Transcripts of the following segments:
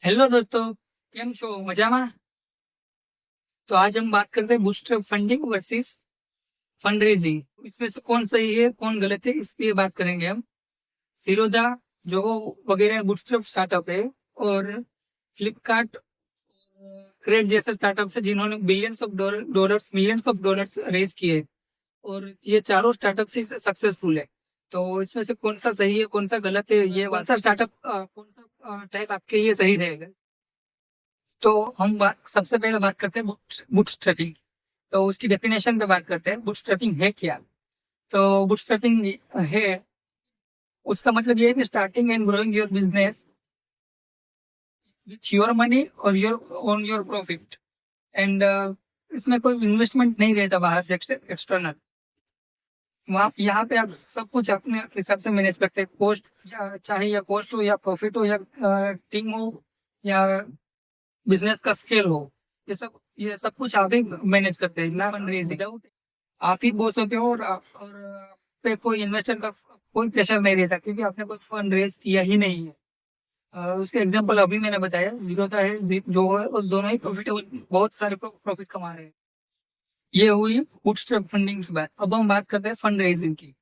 Hello दोस्तों, કેમ છો? મજામાં? तो आज हम बात करते हैं bootstrap funding versus fund raising. इसमें से कौन सही है कौन गलत है इस पे बात करेंगे हम। जीरोधा जो वगैरह बूटस्ट्रैप स्टार्टअप है, और फ्लिपकार्ट क्रेड जैसे स्टार्टअप है जिन्होंने billions of dollars millions of dollars raise किए, और ये चारों स्टार्टअप से सक्सेसफुल है। तो इसमें से कौन सा सही है कौन सा गलत है, ये कौन सा स्टार्टअप कौन सा टाइप आपके लिए सही रहेगा। तो हम सबसे पहले बात करते हैं बूटस्ट्रैपिंग। तो उसकी डेफिनेशन पे बात करते हैं, बूटस्ट्रैपिंग है क्या। तो बूटस्ट्रैपिंग है, उसका मतलब ये है कि starting and growing your business with your money और your on your profit, and इसमें कोई इन्वेस्टमेंट नहीं रहता बाहर से एक्सटर्नल। वहाँ यहाँ पे आप सब कुछ अपने हिसाब से मैनेज करते हैं, कॉस्ट या चाहे या कॉस्ट हो या प्रॉफिट हो या टीम हो या बिजनेस का स्केल हो, ये सब कुछ आप ही मैनेज करते हैं ना। फंड रेजिंग आप ही बॉस होते हो, और पे कोई इन्वेस्टर का कोई प्रेशर नहीं रहता क्योंकि आपने कोई फंड रेज किया ही नहीं है। उसके एग्जांपल अभी मैंने बताया, जीरो का है जो है, और दोनों ही प्रॉफिटेबल, बहुत सारे प्रॉफिट कमा रहे हैं। ये हुई बूटस्ट्रैप फंडिंग की बात। अब हम बात करते हैं फंड रेजिंग की।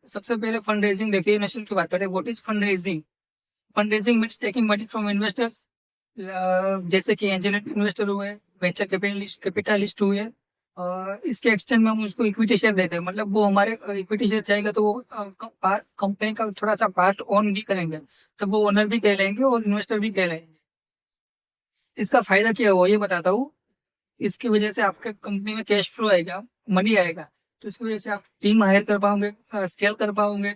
सबसे पहले फंड रेजिंग डेफिनेशन की बात करते हैं। What is fund raising? Fund raising means taking money from investors, जैसे कि एंजल इन्वेस्टर हुए, वेंचर कैपिटलिस्ट हुए। इसके एक्सटेंड में हम उसको इक्विटी शेयर देते हैं, मतलब वो हमारे इक्विटी शेयर चाहेगा तो वो कंपनी का थोड़ा सा पार्ट ओन भी करेंगे, तो वो ओनर भी कहलाएंगे और इन्वेस्टर भी कहलाएंगे। इसका फायदा क्या हुआ ये बताता हूँ। इसकी वजह से आपके कंपनी में कैश फ्लो आएगा, मनी आएगा, तो इसकी वजह से आप टीम हायर कर पाओगे, स्केल कर पाओगे,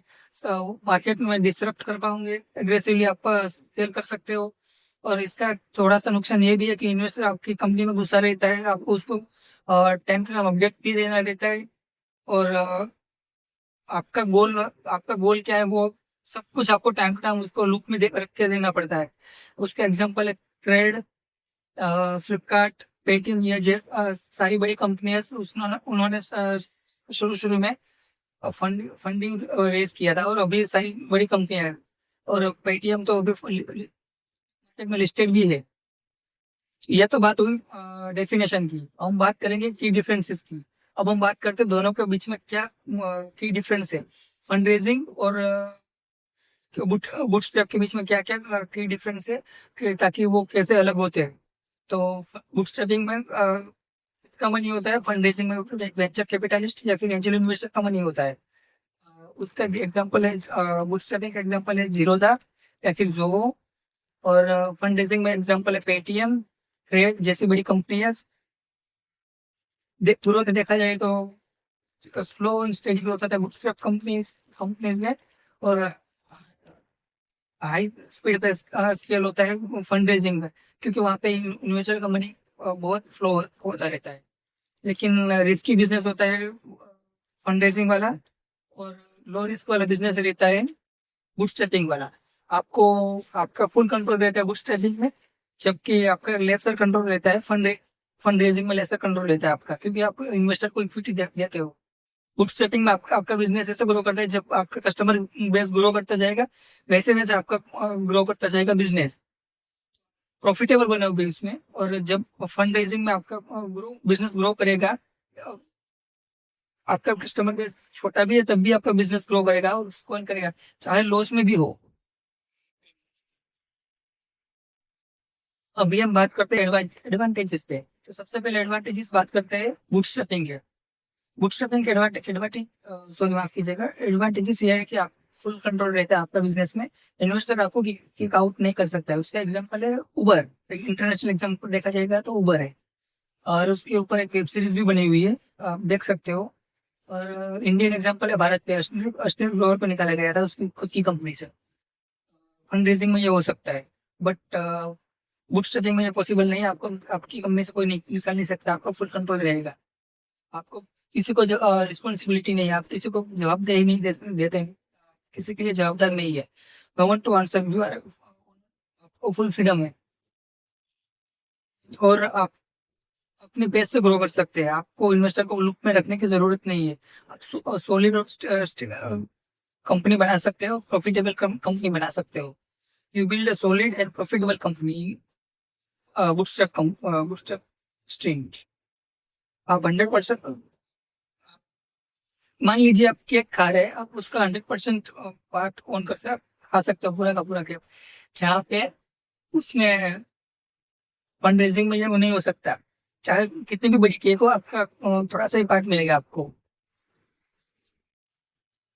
मार्केट में डिसरप्ट कर पाओगे, एग्रेसिवली आप सेल कर सकते हो। और इसका थोड़ा सा नुकसान ये भी है कि इन्वेस्टर आपकी कंपनी में घुसा रहता है, आपको उसको टाइम टू टाइम अपडेट भी देना रहता है। और आपका गोल क्या है वो सब कुछ आपको टाइम टू टाइम उसको लूप में रख के देना पड़ता है। उसका एग्जाम्पल है ट्रेड, फ्लिपकार्ट, पेटीएम, ये सारी बड़ी कंपनियां, उन्होंने शुरू शुरू में फंडिंग रेज किया था, और अभी सारी बड़ी कंपनियां हैं। और पेटीएम तो अभी मार्केट में लिस्टेड भी है। यह तो बात हुई डेफिनेशन की। अब हम बात करेंगे की डिफरेंसेस की। अब हम बात करते हैं दोनों के बीच में क्या की डिफरेंस है, फंड रेजिंग और बूटस्ट्रैप के बीच में क्या क्या की डिफरेंस है, ताकि वो कैसे अलग होते हैं। तो बूटस्ट्रैपिंग में का मनी होता है, फंड रेजिंग में वेंचर कैपिटलिस्ट या फिर एंजल इन्वेस्टर का मनी होता है। उसका एग्जांपल है, बूटस्ट्रैपिंग का एग्जांपल है जीरोधा या फिर जोहो, और फंड रेजिंग में एग्जांपल है पेटीएम, क्रेड जैसी बड़ी कंपनियां। तुरंत देखा जाए तो स्लो एंड स्टेडी ग्रोथ होता है बूटस्ट्रैप कंपनीज कंपनीज में, और हाई स्पीड पे स्केल होता है फंड रेजिंग में, क्योंकि वहाँ पे इन्वेस्टर का मनी बहुत फ्लो होता रहता है। लेकिन रिस्की बिजनेस होता है फंड रेजिंग वाला, और लो रिस्क वाला बिजनेस रहता है बूटस्ट्रैपिंग वाला। आपको आपका फुल कंट्रोल रहता है बूटस्ट्रैपिंग में, जबकि आपका लेसर कंट्रोल रहता है फंड रेजिंग में लेसर कंट्रोल रहता है आपका, क्योंकि आप इन्वेस्टर को इक्विटी देते हो। बूटस्ट्रैपिंग में आपका बिजनेस ऐसे ग्रो करता है, जब आपका कस्टमर बेस ग्रो करता जाएगा वैसे वैसे आपका ग्रो करता जाएगा बिजनेस, प्रॉफिटेबल बनोगे इसमें। और जब फंड रेजिंग में आपका बिजनेस ग्रो करेगा, आपका कस्टमर बेस छोटा भी है तब भी आपका बिजनेस ग्रो करेगा, और कौन करेगा चाहे लॉस में भी हो। अभी हम बात करते हैं एडवांटेजेस पे। तो सबसे पहले एडवांटेजेस बात करते हैं बूटस्ट्रैपिंग के। बूटस्ट्रैपिंग के एडवांटेज सॉरी माफ कीजिएगा, एडवांटेजेस ये है कि आप फुल कंट्रोल रहता है आपका बिजनेस में, इन्वेस्टर आपको किक आउट नहीं कर सकता है। उसका एग्जांपल है उबर, इंटरनेशनल एग्जांपल देखा जाएगा तो उबर है, और उसके ऊपर एक वेब सीरीज भी बनी हुई है, आप देख सकते हो। और इंडियन एग्जांपल है भारत पे, अस्टिल ग्रोवर पे निकाला गया था उसकी खुद की कंपनी से। फंड रेजिंग में ये हो सकता है, बट बूटस्ट्रैपिंग में ये पॉसिबल नहीं है। आपको आपकी कंपनी से कोई निकाल नहीं सकता, आपका फुल कंट्रोल रहेगा। आपको किसी को रिस्पॉन्सिबिलिटी नहीं है, आप किसी को जवाबदेही नहीं देते हैं, किसी के लिए जवाबदार नहीं है। No one to answer you are, आपको फुल फ्रीडम है, और आप अपने बेस से ग्रो कर सकते हैं। आपको इन्वेस्टर को लुक में रखने की जरूरत नहीं है। आप सॉलिड और कंपनी बना सकते हो, प्रॉफिटेबल कंपनी बना सकते हो। You build a solid and profitable company bootstrap stream. आप 100%, मान लीजिए आप केक खा रहे हैं, आप उसका 100% पार्ट ऑन कर सकते, खा सकते हो पूरा का पूरा केक, जहाँ पे उसमें फंड रेजिंग में वो नहीं हो सकता। चाहे कितनी भी बड़ी केक हो, आपका थोड़ा सा ही पार्ट मिलेगा आपको।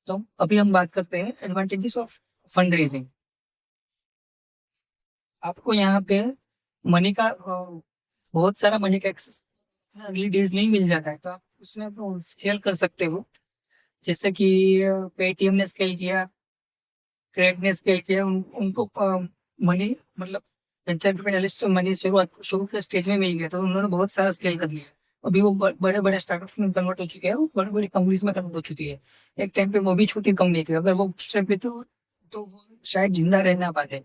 तो अभी हम बात करते हैं एडवांटेजेस ऑफ फंड रेजिंग। आपको यहाँ पे मनी का बहुत सारा मनी का एक्सेस अगली डेज नहीं मिल जाता है, तो आप उसमें स्केल कर सकते हो। जैसे कि पेटीएम ने स्केल किया, क्रेडिट ने स्केल किया, उनको मनी मतलब वेंचर कैपिटलिस्ट से मनी शुरू के स्टेज में मिल गया, तो उन्होंने बहुत सारा स्केल कर लिया। अभी वो बड़े बड़े स्टार्टअप में कन्वर्ट हो चुके हैं, वो बड़ी बड़ी कंपनीज में कन्वर्ट हो चुकी है। एक टाइम पे वो भी छोटी कंपनी थी, अगर वो स्टेप लेते तो वो शायद जिंदा रह ना पाते।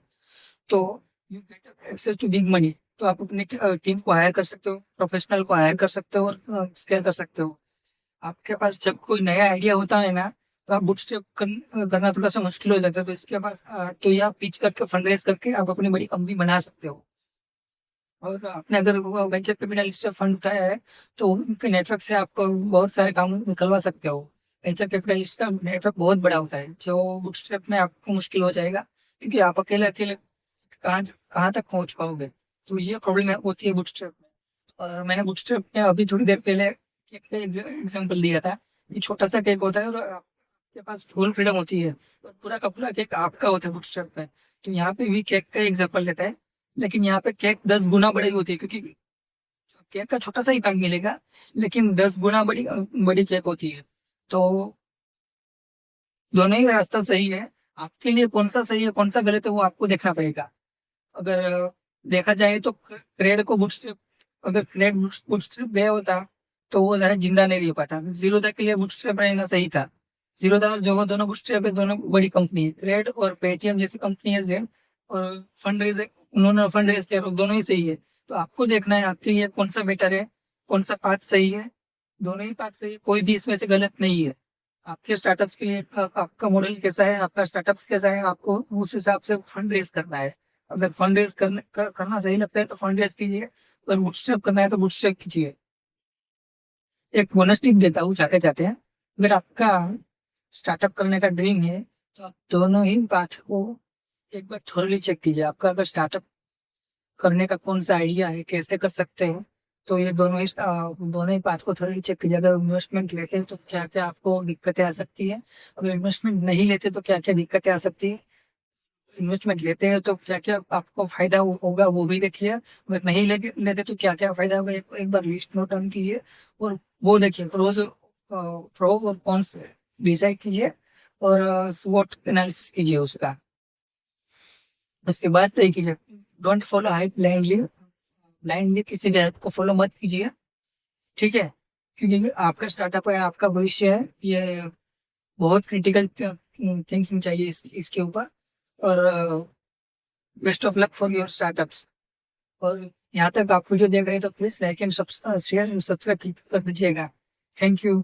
तो you get access to big money, तो आप अपनी टीम को हायर कर सकते हो, प्रोफेशनल को हायर कर सकते हो और स्केल कर सकते हो। आपके पास जब कोई नया आइडिया होता है ना, तो आप बूटस्ट्रैप करना थोड़ा सा मुश्किल हो जाता है, तो इसके पास तो ये आप पिच करके फंड रेज करके आप अपनी बड़ी कंपनी बना सकते हो। और आपने अगर वेंचर कैपिटल से फंड उठाया है, तो उनके नेटवर्क से आप बहुत सारे काम निकलवा सकते हो। वेंचर कैपिटलिस्ट का नेटवर्क बहुत बड़ा होता है, जो बूटस्ट्रैप में आपको मुश्किल हो जाएगा, क्योंकि आप अकेले अकेले कहाँ कहाँ तक पहुंच पाओगे। तो ये प्रॉब्लम होती है बूटस्ट्रैप में। और मैंने बूटस्ट्रैप में अभी थोड़ी देर पहले केक का एग्जाम्पल दिया था कि छोटा सा केक होता है और आपके पास फुल फ्रीडम होती है, और पूरा का पूरा केक आपका होता है बूटस्ट्रैप में। तो यहाँ पे भी केक का एग्जाम्पल लेता है, लेकिन यहाँ पे केक 10 गुना बड़ी होती है, क्योंकि केक का छोटा सा ही पैक मिलेगा, लेकिन 10 गुना बड़ी बड़ी केक होती है। तो दोनों ही रास्ता सही है। आपके लिए कौन सा सही है कौन सा गलत है, वो आपको देखना पड़ेगा। अगर देखा जाए तो क्रेड को बूटस्ट्रैप, अगर क्रेड बूटस्ट्रैप गया होता, तो वो ज्यादा जिंदा नहीं रह पाता। जीरोधा के लिए बूटस्ट्रैप रहना सही था। जीरोधा और जोगो दोनों बूटस्ट्रैप है, दोनों बड़ी कंपनी है। क्रेड और पेटीएम जैसी कंपनी है, और फंड रेज, उन्होंने फंड रेज किया, दोनों ही सही है। तो आपको देखना है आपके लिए कौन सा बेटर है, कौन सा पाथ सही है। दोनों ही पाथ सही है, कोई भी इसमें से गलत नहीं है। आपके स्टार्टअप्स के लिए आपका मॉडल कैसा है, आपका स्टार्टअप्स कैसा है, आपको उस हिसाब से फंड रेज करना है। अगर फंड रेज करना सही लगता है तो फंड रेज कीजिए, अगर बूटस्ट्रैप करना है तो बूटस्ट्रैप कीजिए। एक बोनस टिप देता हूँ चाहते चाहते हैं, अगर आपका स्टार्टअप करने का ड्रीम है, तो आप दोनों ही पाथ को एक बार थोरली चेक कीजिए। आपका अगर स्टार्टअप करने का कौन सा आइडिया है, कैसे कर सकते हैं, तो ये दोनों ही बात को थोड़ी चेक कीजिए। अगर इन्वेस्टमेंट लेते हैं तो क्या क्या आपको दिक्कतें आ सकती है, अगर इन्वेस्टमेंट नहीं लेते तो क्या क्या दिक्कतें आ सकती है, इन्वेस्टमेंट लेते हैं तो क्या क्या आपको फायदा होगा वो भी देखिए, अगर नहीं लेते तो क्या क्या फायदा होगा, एक बार लिस्ट नोट डाउन कीजिए और वो देखिए। प्रो और कॉन्स डिसाइड कीजिए, और स्वॉट एनालिसिस कीजिए उसका। उसके बाद तय कीजिए। Don't follow hype blindly, blindly किसी भी ऐप को फॉलो मत कीजिए, ठीक है। क्योंकि आपका स्टार्टअप है, आपका भविष्य है, ये बहुत क्रिटिकल थिंकिंग चाहिए इसके ऊपर। और best of luck for your startups. और यहाँ तक आप वीडियो देख रहे हैं तो please like and share and subscribe कर दीजिएगा। Thank you.